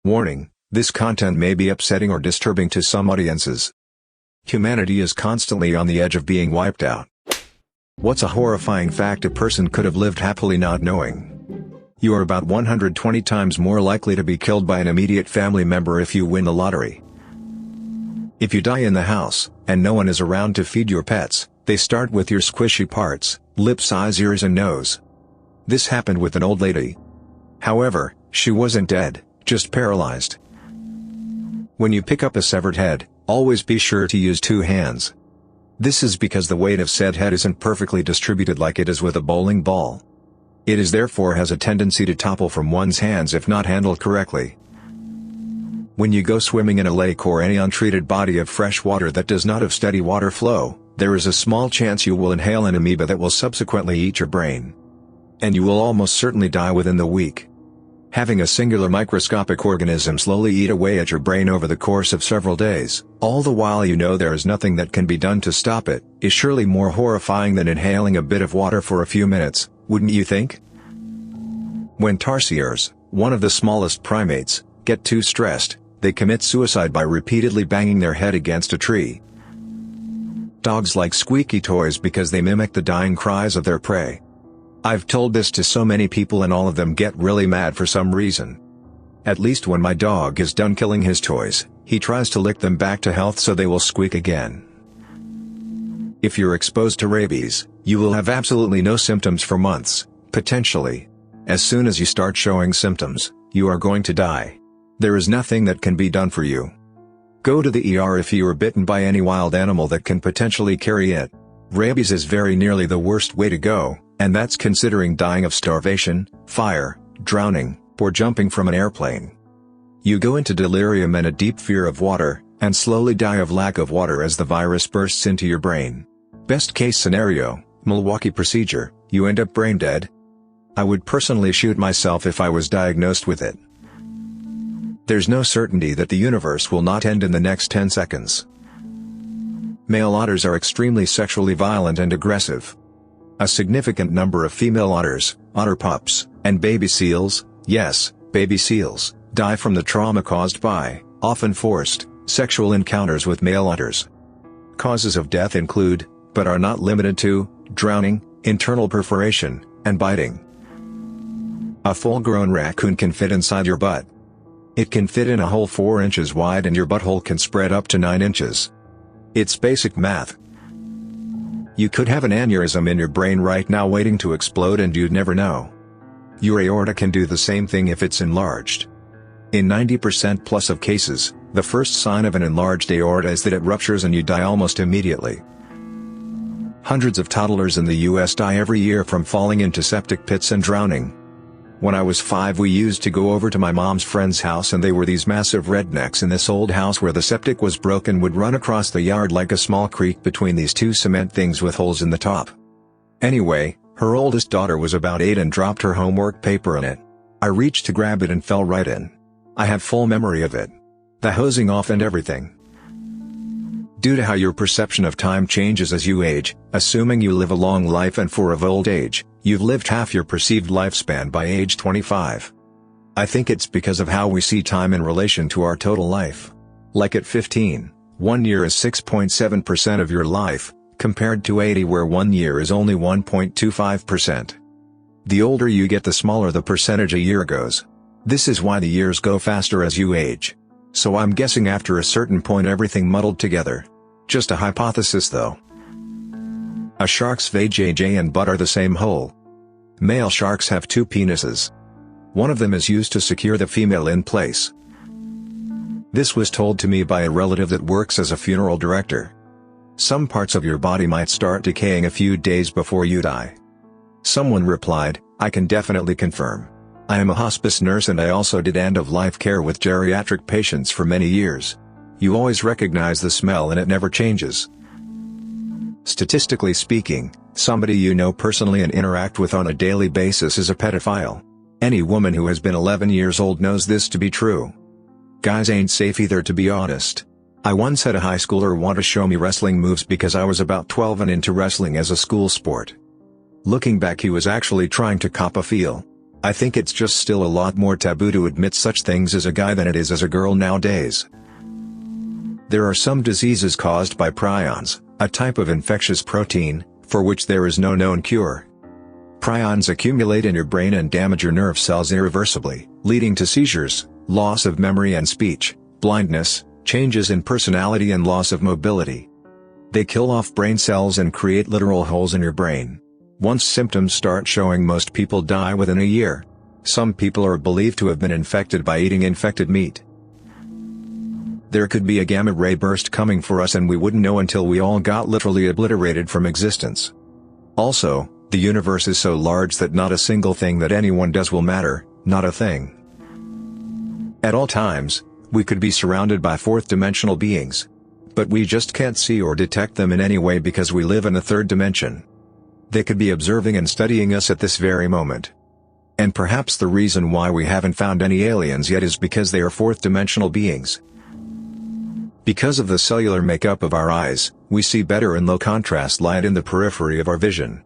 Warning: this content may be upsetting or disturbing to some audiences. Humanity is constantly on the edge of being wiped out. What's a horrifying fact a person could have lived happily not knowing? You are about 120 times more likely to be killed by an immediate family member if you win the lottery. If you die in the house, and no one is around to feed your pets, they start with your squishy parts: lips, eyes, ears and nose. This happened with an old lady. However, she wasn't dead, just paralyzed. When you pick up a severed head, always be sure to use 2 hands. This is because the weight of said head isn't perfectly distributed like it is with a bowling ball. It is therefore has a tendency to topple from one's hands if not handled correctly. When you go swimming in a lake or any untreated body of fresh water that does not have steady water flow, there is a small chance you will inhale an amoeba that will subsequently eat your brain. And you will almost certainly die within the week. Having a singular microscopic organism slowly eat away at your brain over the course of several days, all the while you know there is nothing that can be done to stop it, is surely more horrifying than inhaling a bit of water for a few minutes, wouldn't you think? When tarsiers, one of the smallest primates, get too stressed, they commit suicide by repeatedly banging their head against a tree. Dogs like squeaky toys because they mimic the dying cries of their prey. I've told this to so many people and all of them get really mad for some reason. At least when my dog is done killing his toys, he tries to lick them back to health so they will squeak again. If you're exposed to rabies, you will have absolutely no symptoms for months, potentially. As soon as you start showing symptoms, you are going to die. There is nothing that can be done for you. Go to the ER if you are bitten by any wild animal that can potentially carry it. Rabies is very nearly the worst way to go, and that's considering dying of starvation, fire, drowning, or jumping from an airplane. You go into delirium and a deep fear of water, and slowly die of lack of water as the virus bursts into your brain. Best case scenario, Milwaukee procedure, you end up brain dead. I would personally shoot myself if I was diagnosed with it. There's no certainty that the universe will not end in the next 10 seconds. Male otters are extremely sexually violent and aggressive. A significant number of female otters, otter pups, and baby seals, yes, baby seals, die from the trauma caused by, often forced, sexual encounters with male otters. Causes of death include, but are not limited to, drowning, internal perforation, and biting. A full-grown raccoon can fit inside your butt. It can fit in a hole 4 inches wide and your butthole can spread up to 9 inches. It's basic math. You could have an aneurysm in your brain right now waiting to explode and you'd never know. Your aorta can do the same thing if it's enlarged. In 90% plus of cases, the first sign of an enlarged aorta is that it ruptures and you die almost immediately. Hundreds of toddlers in the US die every year from falling into septic pits and drowning. When I was 5 we used to go over to my mom's friend's house and they were these massive rednecks in this old house where the septic was broken, would run across the yard like a small creek between these 2 cement things with holes in the top. Anyway, her oldest daughter was about 8 and dropped her homework paper in it. I reached to grab it and fell right in. I have full memory of it. The hosing off and everything. Due to how your perception of time changes as you age, assuming you live a long life and for of old age, you've lived half your perceived lifespan by age 25. I think it's because of how we see time in relation to our total life. Like at 15, 1 year is 6.7% of your life, compared to 80 where 1 year is only 1.25%. The older you get the smaller the percentage a year goes. This is why the years go faster as you age. So I'm guessing after a certain point everything muddled together. Just a hypothesis though. A shark's vajayjay and butt are the same hole. Male sharks have 2 penises. One of them is used to secure the female in place. This was told to me by a relative that works as a funeral director. Some parts of your body might start decaying a few days before you die. Someone replied, I can definitely confirm. I am a hospice nurse and I also did end-of-life care with geriatric patients for many years. You always recognize the smell and it never changes. Statistically speaking, somebody you know personally and interact with on a daily basis is a pedophile. Any woman who has been 11 years old knows this to be true. Guys ain't safe either, to be honest. I once had a high schooler want to show me wrestling moves because I was about 12 and into wrestling as a school sport. Looking back, he was actually trying to cop a feel. I think it's just still a lot more taboo to admit such things as a guy than it is as a girl nowadays. There are some diseases caused by prions, a type of infectious protein, for which there is no known cure. Prions accumulate in your brain and damage your nerve cells irreversibly, leading to seizures, loss of memory and speech, blindness, changes in personality and loss of mobility. They kill off brain cells and create literal holes in your brain. Once symptoms start showing, most people die within a year. Some people are believed to have been infected by eating infected meat. There could be a gamma ray burst coming for us and we wouldn't know until we all got literally obliterated from existence. Also, the universe is so large that not a single thing that anyone does will matter, not a thing. At all times, we could be surrounded by fourth-dimensional beings. But we just can't see or detect them in any way because we live in a third dimension. They could be observing and studying us at this very moment. And perhaps the reason why we haven't found any aliens yet is because they are fourth-dimensional beings. Because of the cellular makeup of our eyes, we see better in low-contrast light in the periphery of our vision.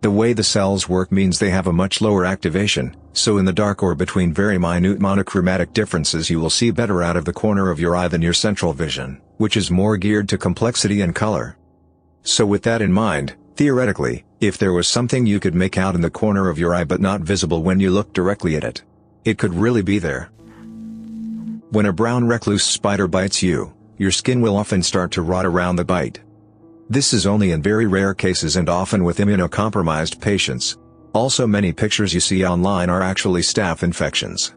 The way the cells work means they have a much lower activation, so in the dark or between very minute monochromatic differences you will see better out of the corner of your eye than your central vision, which is more geared to complexity and color. So with that in mind, theoretically, if there was something you could make out in the corner of your eye but not visible when you look directly at it, it could really be there. When a brown recluse spider bites you, your skin will often start to rot around the bite. This is only in very rare cases and often with immunocompromised patients. Also, many pictures you see online are actually staph infections.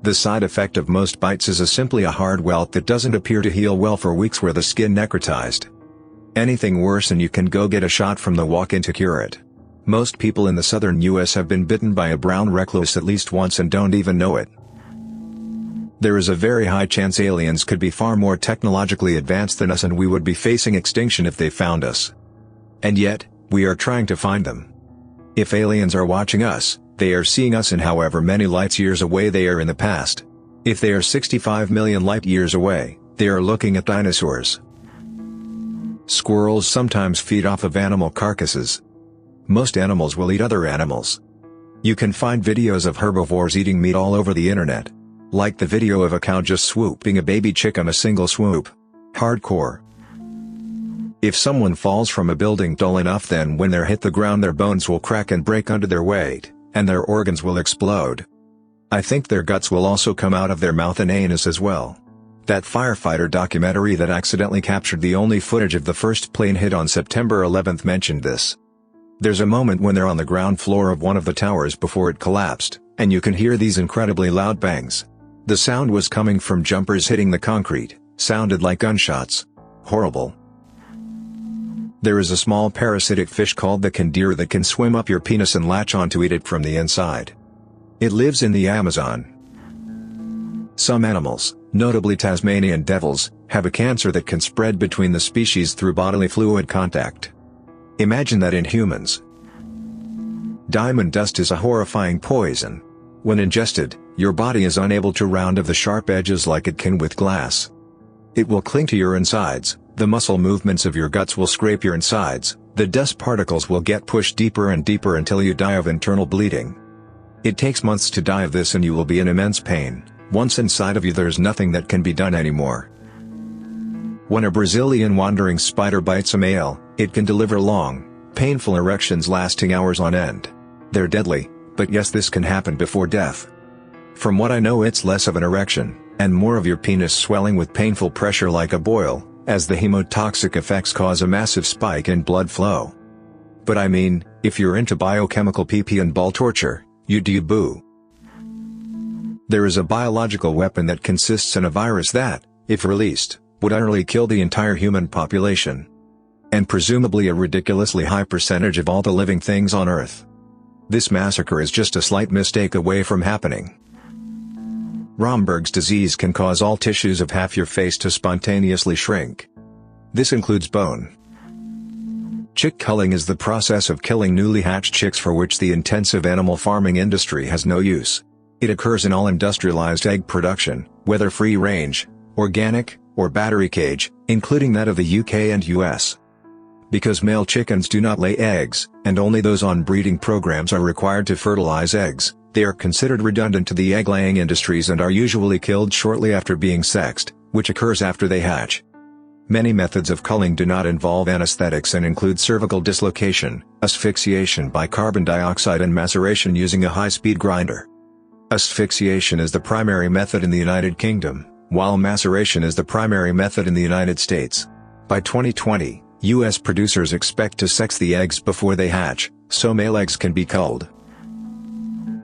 The side effect of most bites is simply a hard welt that doesn't appear to heal well for weeks where the skin necrotized. Anything worse and you can go get a shot from the walk-in to cure it. Most people in the southern US have been bitten by a brown recluse at least once and don't even know it. There is a very high chance aliens could be far more technologically advanced than us and we would be facing extinction if they found us. And yet, we are trying to find them. If aliens are watching us, they are seeing us in however many light years away they are in the past. If they are 65 million light years away, they are looking at dinosaurs. Squirrels sometimes feed off of animal carcasses. Most animals will eat other animals. You can find videos of herbivores eating meat all over the internet. Like the video of a cow just swooping a baby chick on a single swoop. Hardcore. If someone falls from a building tall enough, then when they hit the ground their bones will crack and break under their weight, and their organs will explode. I think their guts will also come out of their mouth and anus as well. That firefighter documentary that accidentally captured the only footage of the first plane hit on September 11th mentioned this. There's a moment when they're on the ground floor of one of the towers before it collapsed, and you can hear these incredibly loud bangs. The sound was coming from jumpers hitting the concrete, sounded like gunshots. Horrible. There is a small parasitic fish called the kandira that can swim up your penis and latch on to eat it from the inside. It lives in the Amazon. Some animals, notably Tasmanian devils, have a cancer that can spread between the species through bodily fluid contact. Imagine that in humans. Diamond dust is a horrifying poison. When ingested, your body is unable to round off the sharp edges like it can with glass. It will cling to your insides, the muscle movements of your guts will scrape your insides, the dust particles will get pushed deeper and deeper until you die of internal bleeding. It takes months to die of this and you will be in immense pain. Once inside of you there's nothing that can be done anymore. When a Brazilian wandering spider bites a male, it can deliver long, painful erections lasting hours on end. They're deadly, but yes, this can happen before death. From what I know, it's less of an erection, and more of your penis swelling with painful pressure like a boil, as the hemotoxic effects cause a massive spike in blood flow. But I mean, if you're into biochemical pee-pee and ball torture, you do boo. There is a biological weapon that consists in a virus that, if released, would utterly kill the entire human population. And presumably a ridiculously high percentage of all the living things on Earth. This massacre is just a slight mistake away from happening. Romberg's disease can cause all tissues of half your face to spontaneously shrink. This includes bone. Chick culling is the process of killing newly hatched chicks for which the intensive animal farming industry has no use. It occurs in all industrialized egg production, whether free range, organic, or battery cage, including that of the UK and US. Because male chickens do not lay eggs, and only those on breeding programs are required to fertilize eggs, They are considered redundant to the egg-laying industries and are usually killed shortly after being sexed, which occurs after they hatch. Many methods of culling do not involve anesthetics and include cervical dislocation, asphyxiation by carbon dioxide and maceration using a high-speed grinder. Asphyxiation is the primary method in the United Kingdom, while maceration is the primary method in the United States. By 2020, U.S. producers expect to sex the eggs before they hatch, so male eggs can be culled.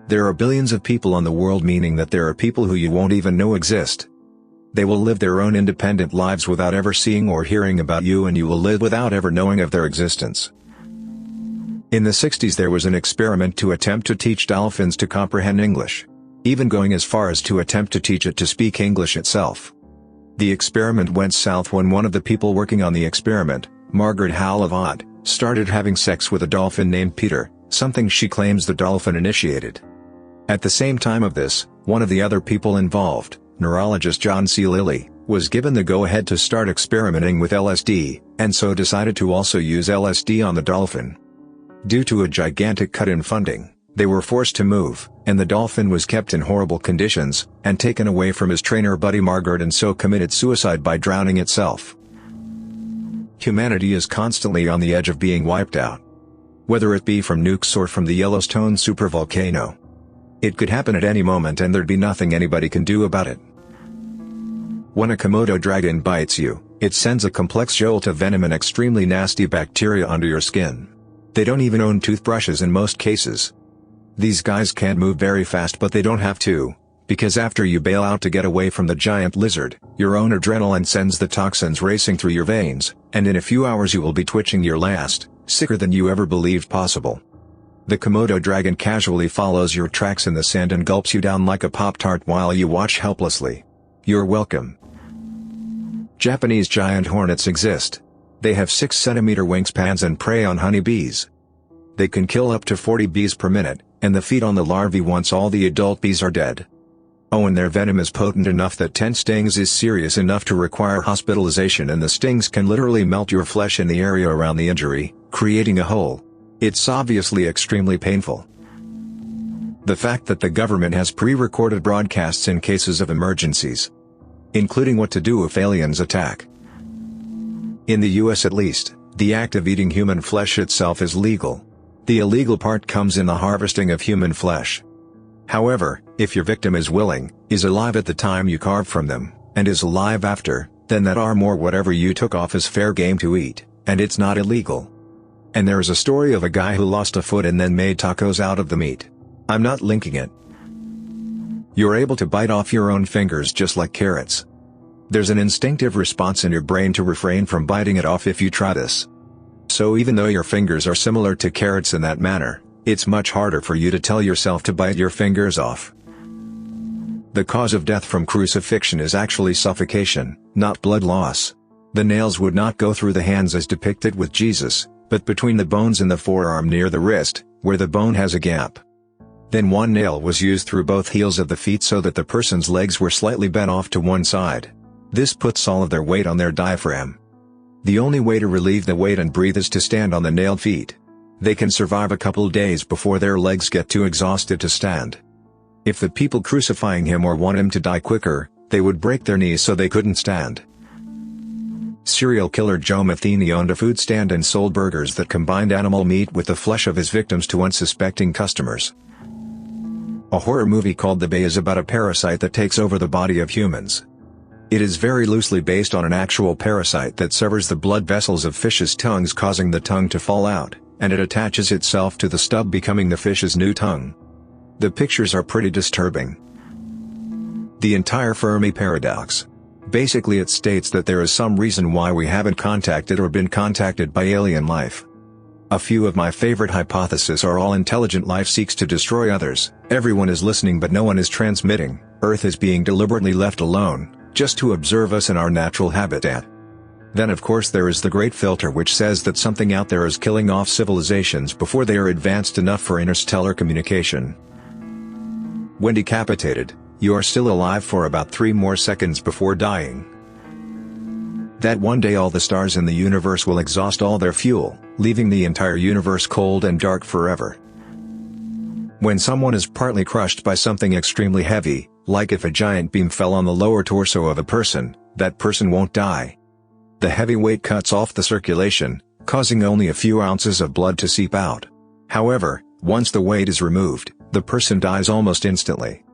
There are billions of people on the world, meaning that there are people who you won't even know exist. They will live their own independent lives without ever seeing or hearing about you, and you will live without ever knowing of their existence. In the 60s there was an experiment to attempt to teach dolphins to comprehend English, even going as far as to attempt to teach it to speak English itself. The experiment went south when one of the people working on the experiment, Margaret Howell of Odd, started having sex with a dolphin named Peter, something she claims the dolphin initiated. At the same time of this, one of the other people involved, neurologist John C. Lilly, was given the go-ahead to start experimenting with LSD, and so decided to also use LSD on the dolphin. Due to a gigantic cut in funding, they were forced to move, and the dolphin was kept in horrible conditions, and taken away from his trainer buddy Margaret, and so committed suicide by drowning itself. Humanity is constantly on the edge of being wiped out. Whether it be from nukes or from the Yellowstone supervolcano. It could happen at any moment and there'd be nothing anybody can do about it. When a Komodo dragon bites you, it sends a complex jolt of venom and extremely nasty bacteria under your skin. They don't even own toothbrushes in most cases. These guys can't move very fast, but they don't have to, because after you bail out to get away from the giant lizard, your own adrenaline sends the toxins racing through your veins, and in a few hours you will be twitching your last, sicker than you ever believed possible. The Komodo dragon casually follows your tracks in the sand and gulps you down like a Pop-Tart while you watch helplessly. You're welcome. Japanese giant hornets exist. They have 6-centimeter wingspans and prey on honeybees. They can kill up to 40 bees per minute, and they feed on the larvae once all the adult bees are dead. Oh, and their venom is potent enough that 10 stings is serious enough to require hospitalization, and the stings can literally melt your flesh in the area around the injury, creating a hole. It's obviously extremely painful. The fact that the government has pre-recorded broadcasts in cases of emergencies, including what to do if aliens attack. In the US at least, the act of eating human flesh itself is legal. The illegal part comes in the harvesting of human flesh. However, if your victim is willing, is alive at the time you carve from them, and is alive after, then that arm or whatever you took off is fair game to eat, and it's not illegal. And there is a story of a guy who lost a foot and then made tacos out of the meat. I'm not linking it. You're able to bite off your own fingers just like carrots. There's an instinctive response in your brain to refrain from biting it off if you try this. So even though your fingers are similar to carrots in that manner, it's much harder for you to tell yourself to bite your fingers off. The cause of death from crucifixion is actually suffocation, not blood loss. The nails would not go through the hands as depicted with Jesus, but between the bones in the forearm near the wrist, where the bone has a gap. Then one nail was used through both heels of the feet so that the person's legs were slightly bent off to one side. This puts all of their weight on their diaphragm. The only way to relieve the weight and breathe is to stand on the nailed feet. They can survive a couple days before their legs get too exhausted to stand. If the people crucifying him or want him to die quicker, they would break their knees so they couldn't stand. Serial killer Joe Matheny owned a food stand and sold burgers that combined animal meat with the flesh of his victims to unsuspecting customers. A horror movie called The Bay is about a parasite that takes over the body of humans. It is very loosely based on an actual parasite that severs the blood vessels of fishes' tongues, causing the tongue to fall out, and it attaches itself to the stub, becoming the fish's new tongue. The pictures are pretty disturbing. The entire Fermi paradox. Basically it states that there is some reason why we haven't contacted or been contacted by alien life. A few of my favorite hypotheses are: all intelligent life seeks to destroy others, everyone is listening but no one is transmitting, Earth is being deliberately left alone, just to observe us in our natural habitat. Then of course there is the great filter, which says that something out there is killing off civilizations before they are advanced enough for interstellar communication. When decapitated, you are still alive for about 3 more seconds before dying. That one day all the stars in the universe will exhaust all their fuel, leaving the entire universe cold and dark forever. When someone is partly crushed by something extremely heavy, like if a giant beam fell on the lower torso of a person, that person won't die. The heavy weight cuts off the circulation, causing only a few ounces of blood to seep out. However, once the weight is removed, the person dies almost instantly.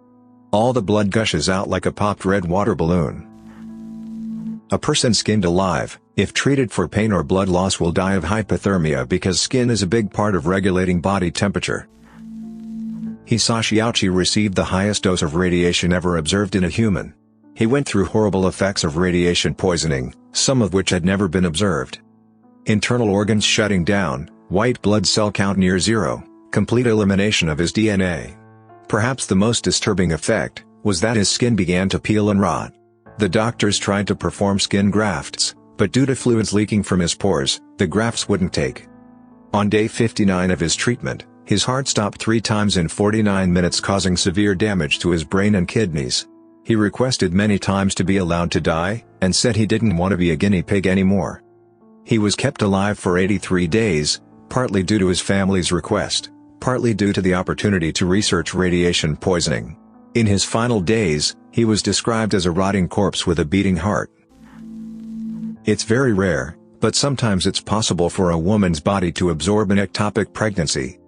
All the blood gushes out like a popped red water balloon. A person skinned alive, if treated for pain or blood loss, will die of hypothermia because skin is a big part of regulating body temperature. Hisashi Ouchi received the highest dose of radiation ever observed in a human. He went through horrible effects of radiation poisoning, some of which had never been observed. Internal organs shutting down, white blood cell count near zero, complete elimination of his DNA. Perhaps the most disturbing effect was that his skin began to peel and rot. The doctors tried to perform skin grafts, but due to fluids leaking from his pores, the grafts wouldn't take. On day 59 of his treatment, his heart stopped 3 times in 49 minutes, causing severe damage to his brain and kidneys. He requested many times to be allowed to die, and said he didn't want to be a guinea pig anymore. He was kept alive for 83 days, partly due to his family's request, partly due to the opportunity to research radiation poisoning. In his final days, he was described as a rotting corpse with a beating heart. It's very rare, but sometimes it's possible for a woman's body to absorb an ectopic pregnancy.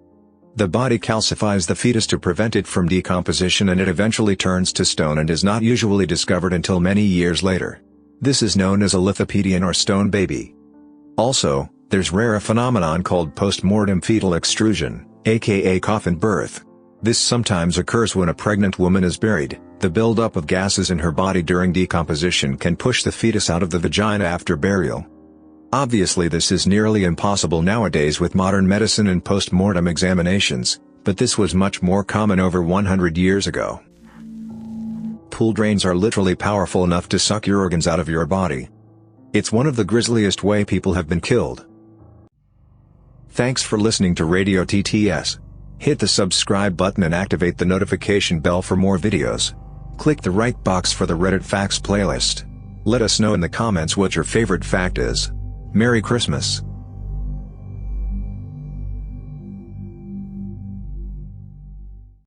The body calcifies the fetus to prevent it from decomposition, and it eventually turns to stone and is not usually discovered until many years later. This is known as a lithopedion or stone baby. Also, there's rare a phenomenon called post-mortem fetal extrusion, aka coffin birth. This sometimes occurs when a pregnant woman is buried. The buildup of gases in her body during decomposition can push the fetus out of the vagina after burial. Obviously, this is nearly impossible nowadays with modern medicine and post-mortem examinations, but this was much more common over 100 years ago. Pool drains are literally powerful enough to suck your organs out of your body. It's one of the grisliest way people have been killed. Thanks for listening to Radio TTS. Hit the subscribe button and activate the notification bell for more videos. Click the right box for the Reddit Facts playlist. Let us know in the comments what your favorite fact is. Merry Christmas.